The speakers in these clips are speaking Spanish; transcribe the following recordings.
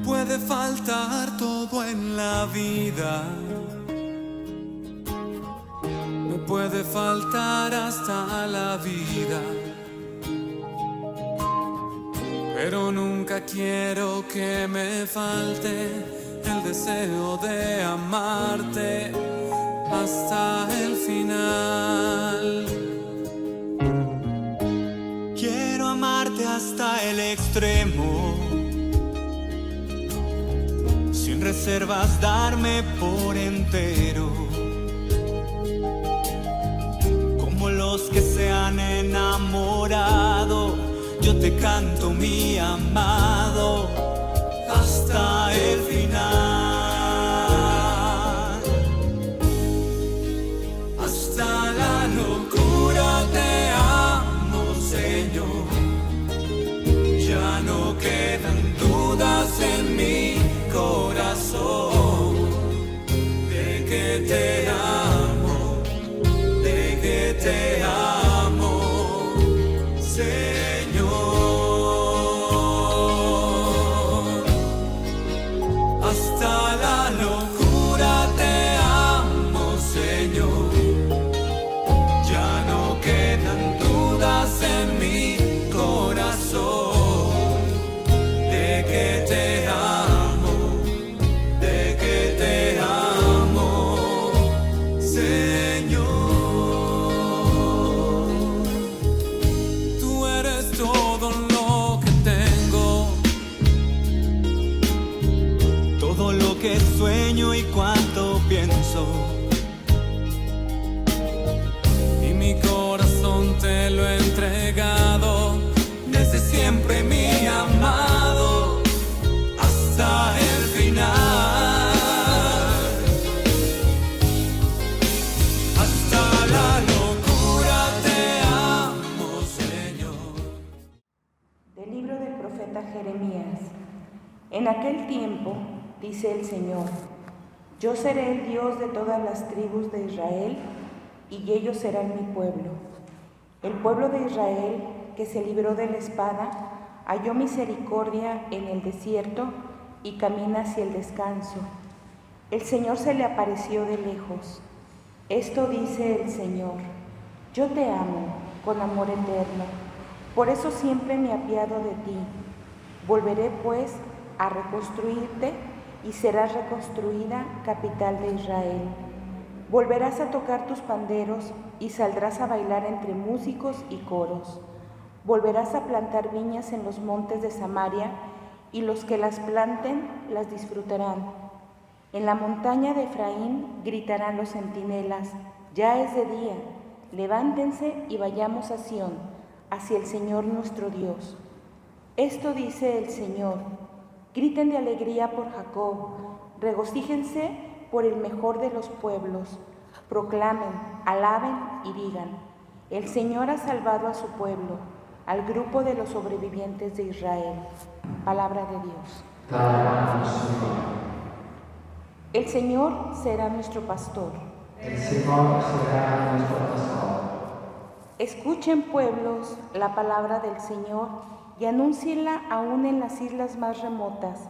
puede faltar todo en la vida, me puede faltar hasta la vida, pero nunca quiero que me falte el deseo de amarte hasta el final. Quiero amarte hasta el extremo, sin reservas darme por entero, como los que se han enamorado. Yo te canto, mi amado, hasta el final. Hasta la locura te amo, Señor. Ya no quedan dudas en mi corazón de que te amo, de que te amo, Señor. Hasta la locura te amo, Señor. Ya no quedan dudas en mi corazón de que te amo, de que te amo, Señor. Tú eres todo lo que tengo, todo lo que sueño y cuanto pienso, y mi corazón te lo he entregado desde siempre, mi amado, hasta el final. Hasta la locura te amo, Señor. Del libro del profeta Jeremías. En aquel tiempo, dice el Señor, yo seré el Dios de todas las tribus de Israel, y ellos serán mi pueblo. El pueblo de Israel, que se libró de la espada, halló misericordia en el desierto y camina hacia el descanso. El Señor se le apareció de lejos. Esto dice el Señor: yo te amo con amor eterno, por eso siempre me apiado de ti. Volveré pues a reconstruirte y serás reconstruida, capital de Israel. Volverás a tocar tus panderos y saldrás a bailar entre músicos y coros. Volverás a plantar viñas en los montes de Samaria, y los que las planten las disfrutarán. En la montaña de Efraín gritarán los centinelas: ya es de día, levántense y vayamos a Sión, hacia el Señor nuestro Dios. Esto dice el Señor: griten de alegría por Jacob, regocíjense por el mejor de los pueblos, proclamen, alaben y digan: el Señor ha salvado a su pueblo, al grupo de los sobrevivientes de Israel. Palabra de Dios. El Señor será nuestro pastor. El Señor será nuestro pastor. Escuchen, pueblos, la palabra del Señor y anúncienla aún en las islas más remotas.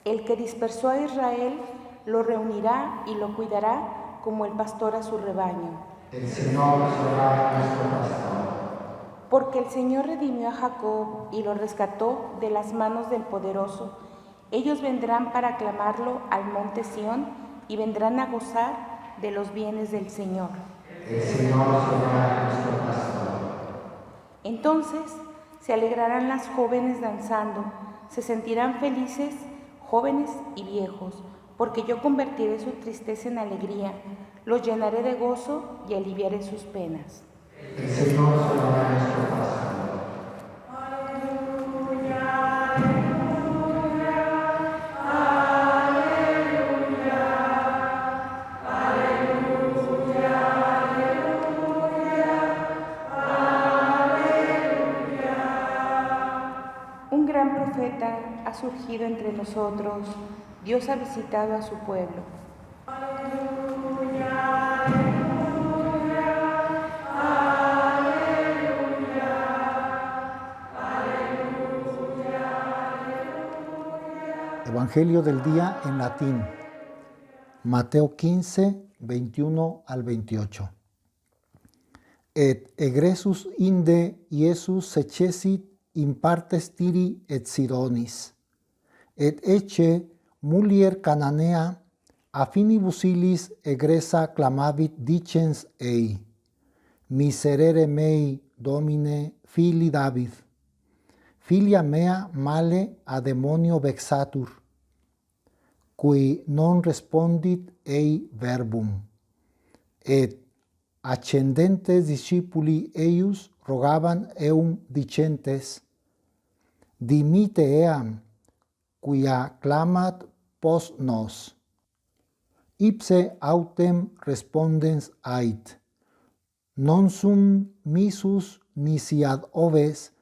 El que dispersó a Israel lo reunirá y lo cuidará como el pastor a su rebaño. El Señor será nuestro pastor. Porque el Señor redimió a Jacob y lo rescató de las manos del poderoso. Ellos vendrán para aclamarlo al monte Sión y vendrán a gozar de los bienes del Señor. El Señor será nuestro pastor. Entonces se alegrarán las jóvenes danzando, se sentirán felices jóvenes y viejos, porque yo convertiré su tristeza en alegría, los llenaré de gozo y aliviaré sus penas. El Señor será nuestro pastor. Aleluya, aleluya, aleluya, aleluya, aleluya. Un gran profeta ha surgido entre nosotros. Dios ha visitado a su pueblo. Aleluya, aleluya, aleluya, aleluya, aleluya. Evangelio del día en latín. Mateo 15, 21 al 28. Et egresus inde Iesus secesit in partes Tiri et Sidonis. Et ecce mulier Cananea a finibus illis egressa clamavit dicens ei: Miserere mei, Domine, fili David. Filia mea male a demonio vexatur, qui non respondit ei verbum. Et accendentes discipuli eius rogaban eum dicentes: Dimite eam, quia clamat post nos. Ipse autem respondens ait: Non sum missus nisi ad oves,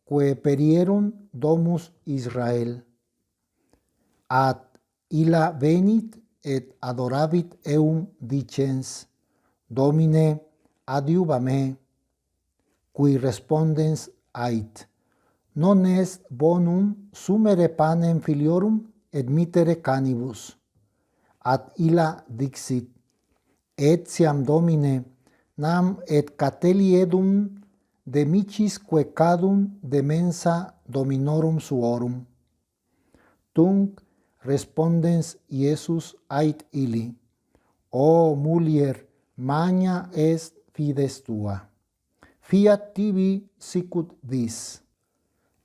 que perierum domus Israel. Ad illa venit et adoravit eum dicens: Domine, adiuva me. Qui respondens ait: Non est bonum sumere panem filiorum et mittere canibus. Ad illa dixit: Etiam, Domine, nam et cateliedum de micis quecadum de mensa dominorum suorum. Tunc respondens Iesus ait illi: O mulier, magna est fides tua. Fiat tibi sicut vis.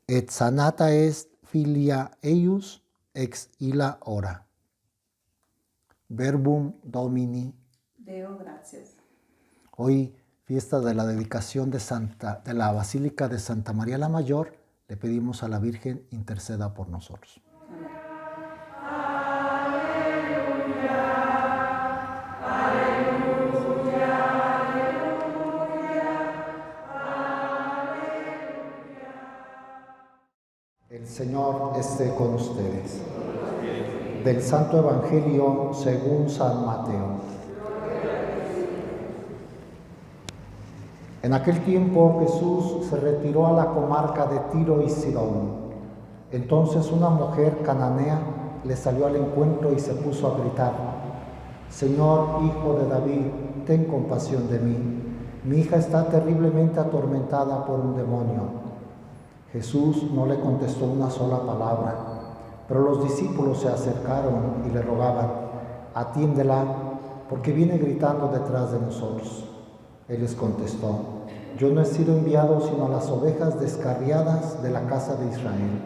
Et sanata est filia eius ex illa hora. Verbum Domini. Deo gracias. Hoy, fiesta de la dedicación de la Basílica de Santa María la Mayor, le pedimos a la Virgen interceda por nosotros. El Señor esté con ustedes. Del Santo Evangelio según San Mateo. En aquel tiempo Jesús se retiró a la comarca de Tiro y Sidón. Entonces una mujer cananea le salió al encuentro y se puso a gritar: Señor, Hijo de David, ten compasión de mí. Mi hija está terriblemente atormentada por un demonio. Jesús no le contestó una sola palabra, pero los discípulos se acercaron y le rogaban: Atiéndela, porque viene gritando detrás de nosotros. Él les contestó: Yo no he sido enviado sino a las ovejas descarriadas de la casa de Israel.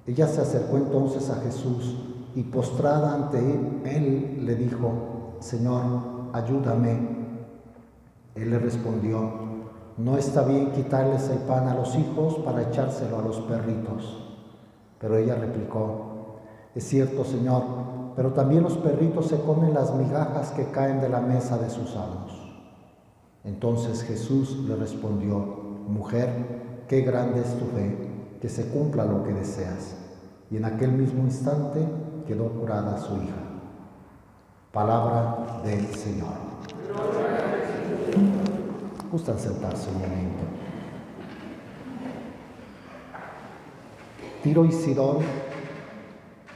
Ella se acercó entonces a Jesús y postrada ante él le dijo: Señor, ayúdame. Él le respondió: No está bien quitarles el pan a los hijos para echárselo a los perritos. Pero ella replicó: Es cierto, Señor, pero también los perritos se comen las migajas que caen de la mesa de sus amos. Entonces Jesús le respondió: Mujer, qué grande es tu fe, que se cumpla lo que deseas. Y en aquel mismo instante quedó curada su hija. Palabra del Señor. Gustan sentarse un momento. Tiro y Sidón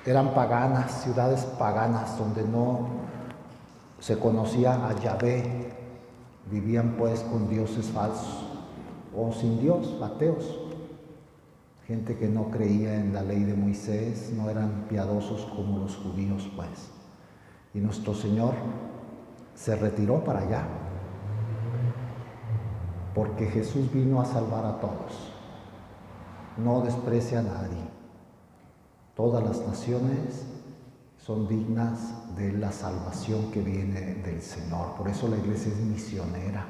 eran paganas, ciudades paganas, donde no se conocía a Yahvé. Vivían pues con dioses falsos o sin Dios, ateos. Gente que no creía en la ley de Moisés, no eran piadosos como los judíos pues. Y nuestro Señor se retiró para allá, porque Jesús vino a salvar a todos. No desprecia a nadie. Todas las naciones son dignas de la salvación que viene del Señor. Por eso la iglesia es misionera.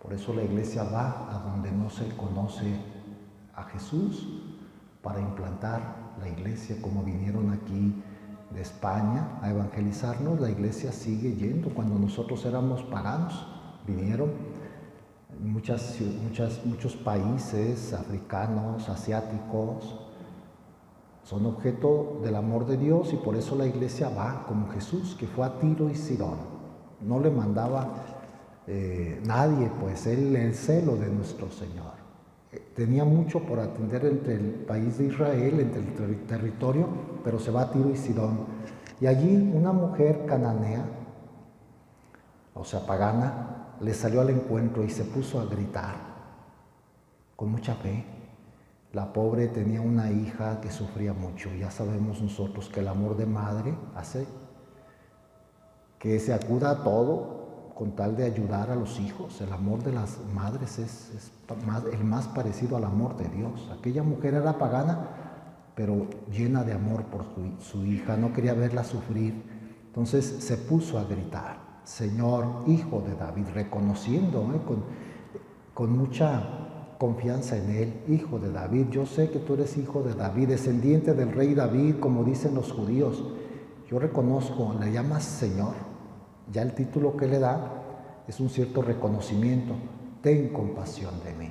Por eso la iglesia va a donde no se conoce a Jesús, para implantar la iglesia, como vinieron aquí de España a evangelizarnos. La iglesia sigue yendo. Cuando nosotros éramos paganos, vinieron muchos países africanos, asiáticos. Son objeto del amor de Dios y por eso la iglesia va como Jesús, que fue a Tiro y Sidón. No le mandaba nadie, pues él, el celo de nuestro Señor. Tenía mucho por atender entre el país de Israel, entre el territorio, pero se va a Tiro y Sidón. Y allí una mujer cananea, o sea, pagana, le salió al encuentro y se puso a gritar con mucha fe. La pobre tenía una hija que sufría mucho. Ya sabemos nosotros que el amor de madre hace que se acuda a todo con tal de ayudar a los hijos. El amor de las madres es el más parecido al amor de Dios. Aquella mujer era pagana, pero llena de amor por su hija, no quería verla sufrir. Entonces se puso a gritar: Señor, Hijo de David, reconociendo con mucha confianza en él: Hijo de David, yo sé que tú eres hijo de David, descendiente del rey David, como dicen los judíos. Yo reconozco, le llamas Señor. Ya el título que le da es un cierto reconocimiento. Ten compasión de mí.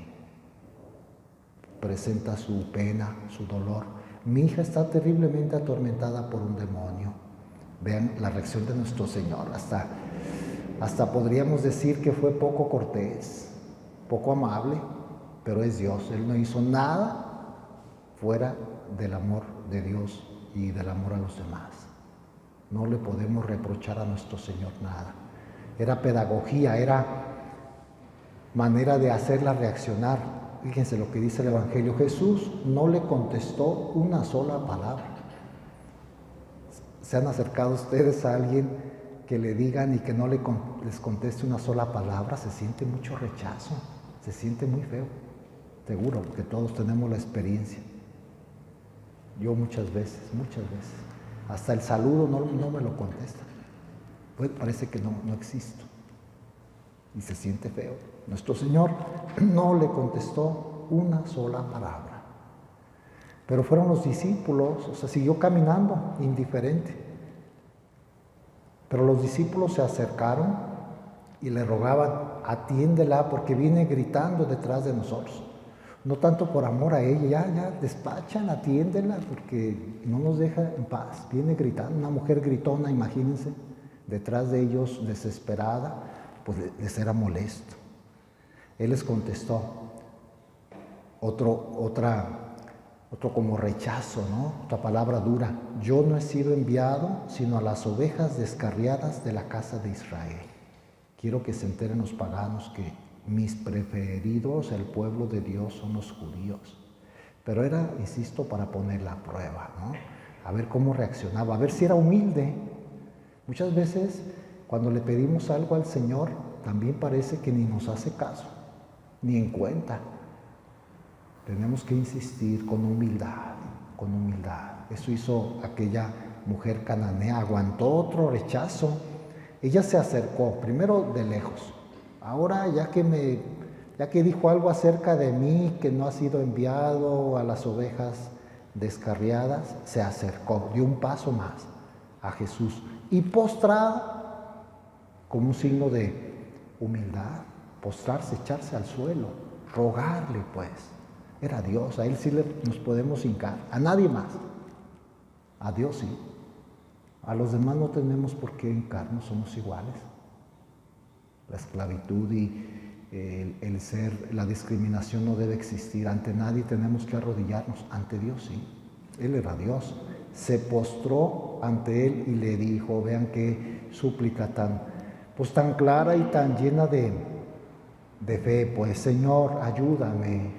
Presenta su pena, su dolor. Mi hija está terriblemente atormentada por un demonio. Vean la reacción de nuestro Señor. Hasta podríamos decir que fue poco cortés, poco amable, pero es Dios. Él no hizo nada fuera del amor de Dios y del amor a los demás. No le podemos reprochar a nuestro Señor nada. Era pedagogía, era manera de hacerla reaccionar. Fíjense lo que dice el Evangelio. Jesús no le contestó una sola palabra. ¿Se han acercado ustedes a alguien que le digan y que no les conteste una sola palabra? Se siente mucho rechazo, se siente muy feo. Seguro que todos tenemos la experiencia. Yo muchas veces. Hasta el saludo no me lo contesta. Pues parece que no existo. Y se siente feo. Nuestro Señor no le contestó una sola palabra. Pero fueron los discípulos, o sea, siguió caminando indiferente. Pero los discípulos se acercaron y le rogaban: atiéndela porque viene gritando detrás de nosotros. No tanto por amor a ella, ya despachan, atiéndela porque no nos deja en paz. Viene gritando, una mujer gritona, imagínense, detrás de ellos, desesperada, pues les era molesto. Él les contestó, otro como rechazo, ¿no? Otra palabra dura: yo no he sido enviado sino a las ovejas descarriadas de la casa de Israel. Quiero que se enteren los paganos que mis preferidos, el pueblo de Dios, son los judíos. Pero era, insisto, para ponerla a prueba, ¿no? A ver cómo reaccionaba, a ver si era humilde. Muchas veces, cuando le pedimos algo al Señor, también parece que ni nos hace caso, ni en cuenta. Tenemos que insistir con humildad, con humildad. Eso hizo aquella mujer cananea, aguantó otro rechazo. Ella se acercó, primero de lejos. Ahora ya que dijo algo acerca de mí, que no ha sido enviado a las ovejas descarriadas, se acercó, dio un paso más a Jesús y postrada, como un signo de humildad, postrarse, echarse al suelo, rogarle pues. Era Dios, a Él sí nos podemos hincar, a nadie más, a Dios sí. A los demás no tenemos por qué hincarnos, somos iguales. La esclavitud y el ser, la discriminación no debe existir. Ante nadie tenemos que arrodillarnos, ante Dios sí. Él era Dios. Se postró ante Él y le dijo, vean qué súplica tan clara y tan llena de fe, pues: Señor, ayúdame.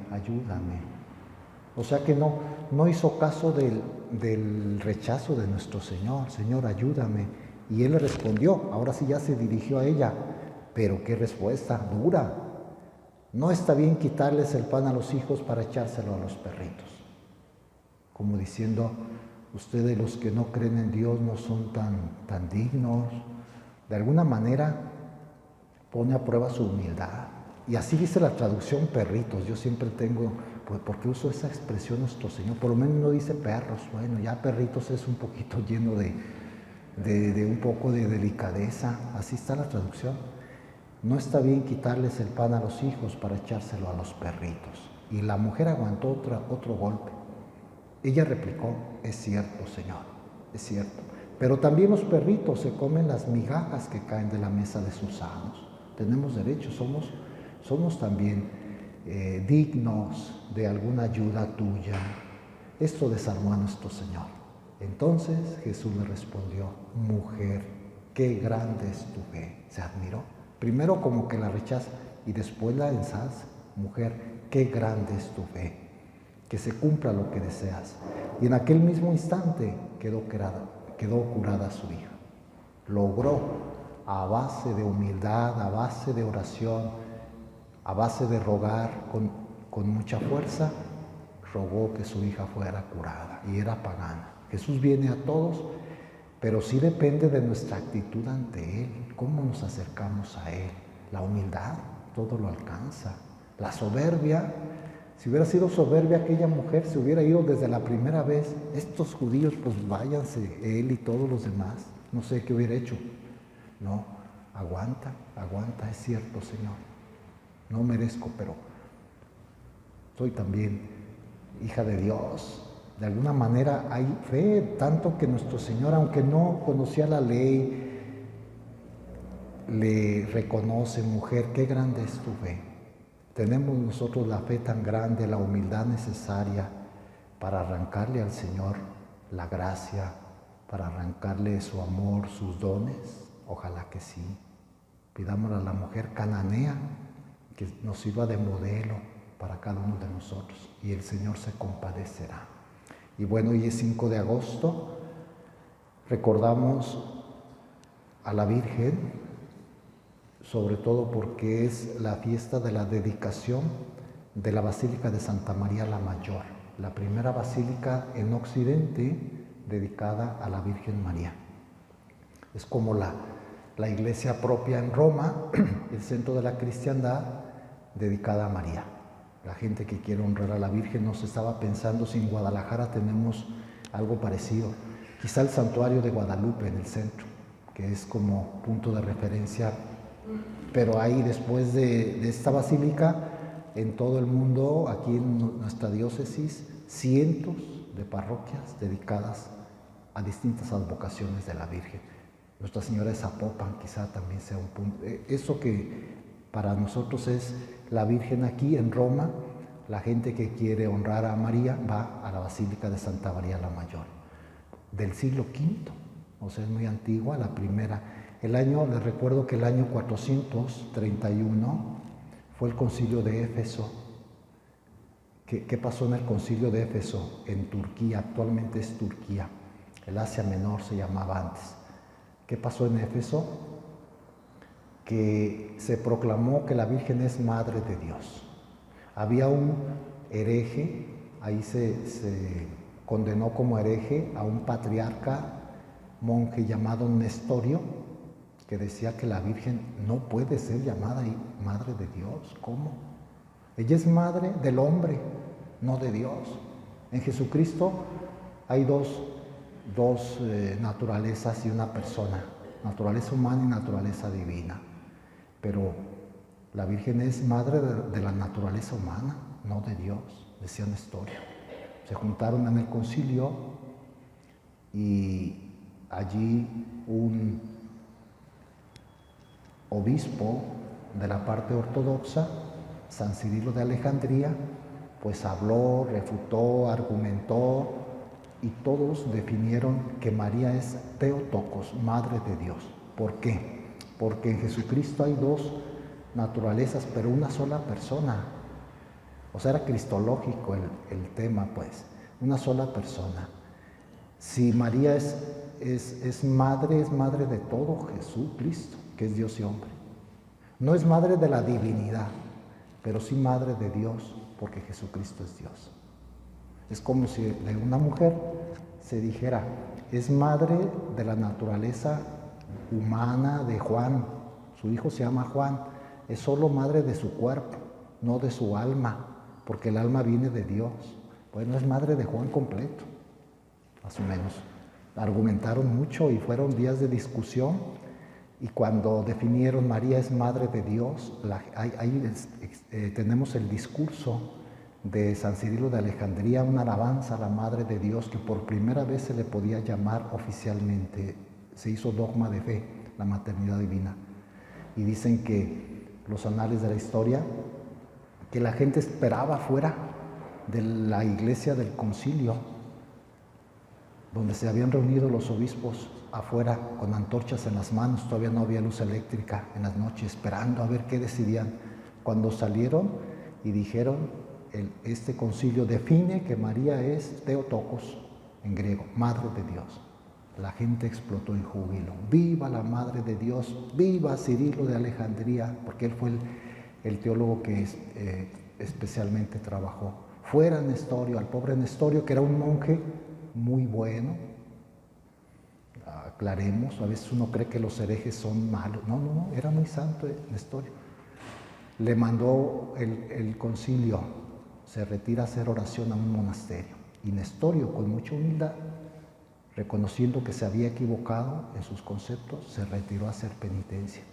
O sea que no hizo caso del rechazo de nuestro Señor. Señor, ayúdame. Y Él le respondió, ahora sí ya se dirigió a ella. Pero qué respuesta dura. No está bien quitarles el pan a los hijos para echárselo a los perritos. Como diciendo, ustedes los que no creen en Dios no son tan dignos. De alguna manera pone a prueba su humildad. Y así dice la traducción perritos. Yo siempre tengo, pues, ¿por qué uso esa expresión nuestro Señor? Por lo menos no dice perros. Bueno, ya perritos es un poquito lleno de un poco de delicadeza. Así está la traducción. No está bien quitarles el pan a los hijos para echárselo a los perritos. Y la mujer aguantó otro golpe. Ella replicó, es cierto, Señor, es cierto. Pero también los perritos se comen las migajas que caen de la mesa de sus amos. Tenemos derecho, somos también dignos de alguna ayuda tuya. Esto desarmó a nuestro Señor. Entonces Jesús le respondió: mujer, qué grande es tu fe. Se admiró. Primero como que la rechaza y después la ensalza. Mujer, qué grande es tu fe. Que se cumpla lo que deseas. Y en aquel mismo instante quedó curada su hija. Logró, a base de humildad, a base de oración, a base de rogar con mucha fuerza, rogó que su hija fuera curada, y era pagana. Jesús viene a todos, pero sí depende de nuestra actitud ante Él, cómo nos acercamos a Él. La humildad todo lo alcanza. La soberbia, si hubiera sido soberbia aquella mujer, se hubiera ido desde la primera vez. Estos judíos, pues váyanse, él y todos los demás. No sé qué hubiera hecho. No, aguanta, es cierto, Señor. No merezco, pero soy también hija de Dios. De alguna manera hay fe, tanto que nuestro Señor, aunque no conocía la ley, le reconoce: mujer, qué grande es tu fe. Tenemos nosotros la fe tan grande, la humildad necesaria para arrancarle al Señor la gracia, para arrancarle su amor, sus dones. Ojalá que sí. Pidámosle a la mujer cananea que nos sirva de modelo para cada uno de nosotros, y el Señor se compadecerá. Y bueno, hoy es 5 de agosto, recordamos a la Virgen, sobre todo porque es la fiesta de la dedicación de la Basílica de Santa María la Mayor, la primera basílica en Occidente dedicada a la Virgen María. Es como la iglesia propia en Roma, el centro de la cristiandad, dedicada a María. La gente que quiere honrar a la Virgen. No se estaba pensando si en Guadalajara tenemos algo parecido. Quizá el santuario de Guadalupe en el centro, que es como punto de referencia. Pero hay, después de esta basílica, en todo el mundo, aquí en nuestra diócesis, cientos de parroquias dedicadas a distintas advocaciones de la Virgen. Nuestra Señora de Zapopan quizá también sea un punto. Eso que para nosotros es la Virgen aquí en Roma, la gente que quiere honrar a María va a la Basílica de Santa María la Mayor, del siglo V, o sea, es muy antigua, la primera. Les recuerdo que el año 431 fue el concilio de Éfeso. ¿Qué pasó en el concilio de Éfeso? En Turquía, actualmente es Turquía. El Asia Menor se llamaba antes. ¿Qué pasó en Éfeso? Que se proclamó que la Virgen es Madre de Dios. Había un hereje, ahí se condenó como hereje a un patriarca monje llamado Nestorio, que decía que la Virgen no puede ser llamada Madre de Dios. ¿Cómo? Ella es madre del hombre, no de Dios. En Jesucristo hay dos naturalezas y una persona, naturaleza humana y naturaleza divina. Pero la Virgen es madre de la naturaleza humana, no de Dios, decía Nestorio. Se juntaron en el concilio y allí un obispo de la parte ortodoxa, San Cirilo de Alejandría, pues habló, refutó, argumentó, y todos definieron que María es Theotokos, Madre de Dios. ¿Por qué? Porque en Jesucristo hay dos naturalezas, pero una sola persona. O sea, era cristológico el tema, pues, una sola persona. Si María es madre de todo Jesucristo, que es Dios y hombre. No es madre de la divinidad, pero sí madre de Dios, porque Jesucristo es Dios. Es como si de una mujer se dijera, es madre de la naturaleza humana de Juan. Su hijo se llama Juan. Es solo madre de su cuerpo, no de su alma, porque el alma viene de Dios. Bueno, es madre de Juan completo, más o menos. Argumentaron mucho y fueron días de discusión, y cuando definieron María es Madre de Dios, ahí tenemos el discurso de San Cirilo de Alejandría, una alabanza a la Madre de Dios, que por primera vez se le podía llamar oficialmente, se hizo dogma de fe, la maternidad divina. Y dicen que los anales de la historia, que la gente esperaba fuera de la iglesia del concilio, donde se habían reunido los obispos afuera con antorchas en las manos. Todavía no había luz eléctrica en las noches, esperando a ver qué decidían. Cuando salieron y dijeron, este concilio define que María es Theotokos, en griego, Madre de Dios. La gente explotó en júbilo. ¡Viva la Madre de Dios! ¡Viva Cirilo de Alejandría! Porque él fue el teólogo que especialmente trabajó. Fuera Nestorio, al pobre Nestorio, que era un monje muy bueno. Aclaremos, a veces uno cree que los herejes son malos. No, era muy santo Nestorio. Le mandó el concilio, se retira a hacer oración a un monasterio. Y Nestorio, con mucha humildad, reconociendo que se había equivocado en sus conceptos, se retiró a hacer penitencia.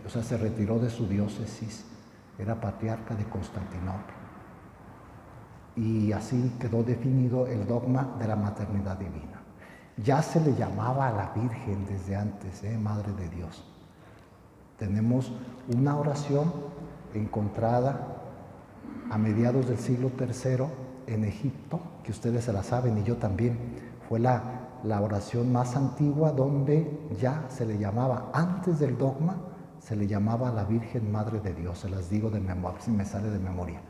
Se retiró de su diócesis, era patriarca de Constantinopla. Y así quedó definido el dogma de la maternidad divina. Ya se le llamaba a la Virgen desde antes, Madre de Dios. Tenemos una oración encontrada a mediados del siglo III en Egipto, que ustedes se la saben y yo también. Fue la oración más antigua donde ya se le llamaba, antes del dogma, se le llamaba a la Virgen Madre de Dios. Se las digo de memoria, si me sale de memoria.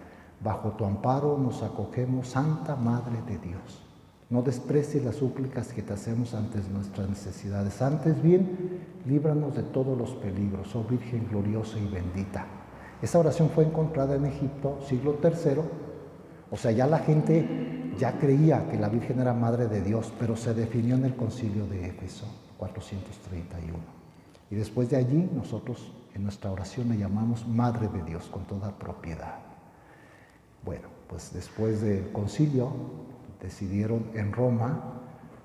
Bajo tu amparo nos acogemos, Santa Madre de Dios. No desprecies las súplicas que te hacemos ante nuestras necesidades. Antes bien, líbranos de todos los peligros, oh Virgen gloriosa y bendita. Esa oración fue encontrada en Egipto, siglo III. O sea, ya la gente ya creía que la Virgen era Madre de Dios, pero se definió en el Concilio de Éfeso, 431. Y después de allí, nosotros en nuestra oración le llamamos Madre de Dios con toda propiedad. Bueno, pues después del concilio decidieron en Roma,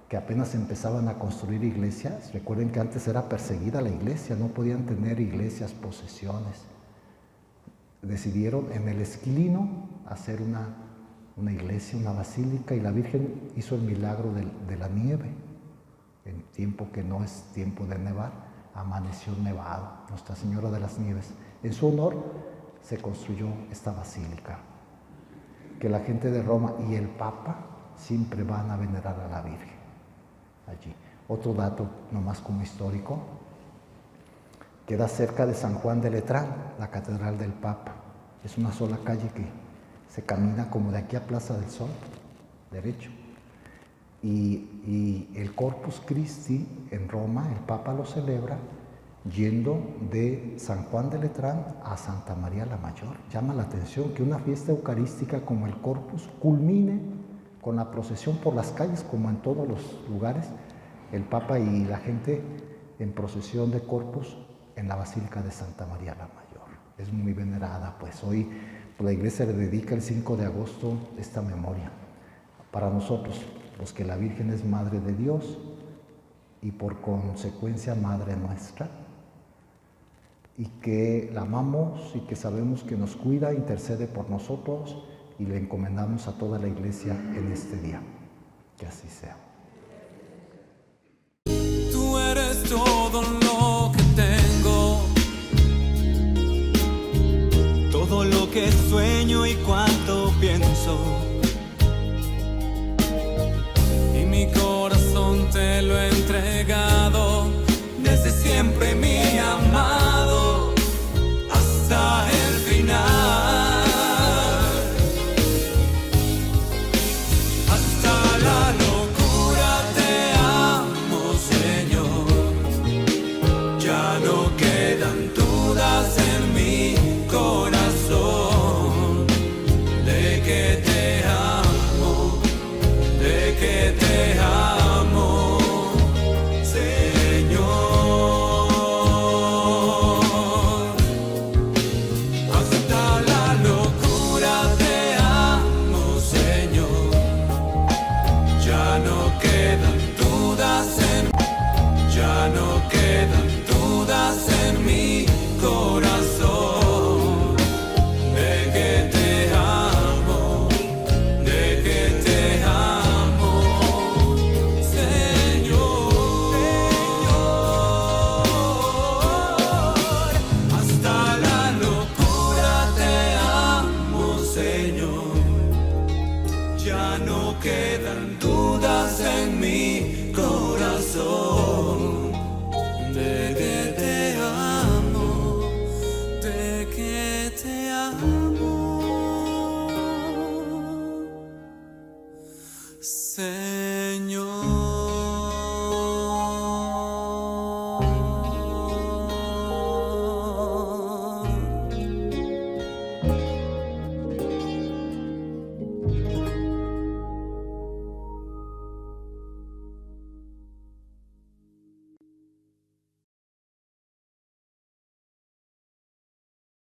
que apenas empezaban a construir iglesias. Recuerden que antes era perseguida la iglesia, no podían tener iglesias, posesiones. Decidieron en el Esquilino hacer una iglesia, una basílica, y la Virgen hizo el milagro de la nieve. En tiempo que no es tiempo de nevar, amaneció nevado, Nuestra Señora de las Nieves. En su honor se construyó esta basílica, que la gente de Roma y el Papa siempre van a venerar a la Virgen allí. Otro dato, nomás como histórico, queda cerca de San Juan de Letrán, la Catedral del Papa. Es una sola calle que se camina como de aquí a Plaza del Sol, derecho. Y el Corpus Christi en Roma, el Papa lo celebra yendo de San Juan de Letrán a Santa María la Mayor. Llama la atención que una fiesta eucarística como el Corpus culmine con la procesión por las calles, como en todos los lugares, el Papa y la gente en procesión de Corpus en la Basílica de Santa María la Mayor. Es muy venerada, pues hoy la Iglesia le dedica el 5 de agosto esta memoria. Para nosotros, los que la Virgen es Madre de Dios y por consecuencia Madre nuestra, y que la amamos y que sabemos que nos cuida, intercede por nosotros, y le encomendamos a toda la Iglesia en este día. Que así sea. Tú eres todo lo que tengo, todo lo que sueño y cuanto pienso, y mi corazón te lo he entregado desde siempre, mi amado, hasta el final. Te amo, quedan dudas en mi corazón de que te amo, de que te amo. Sé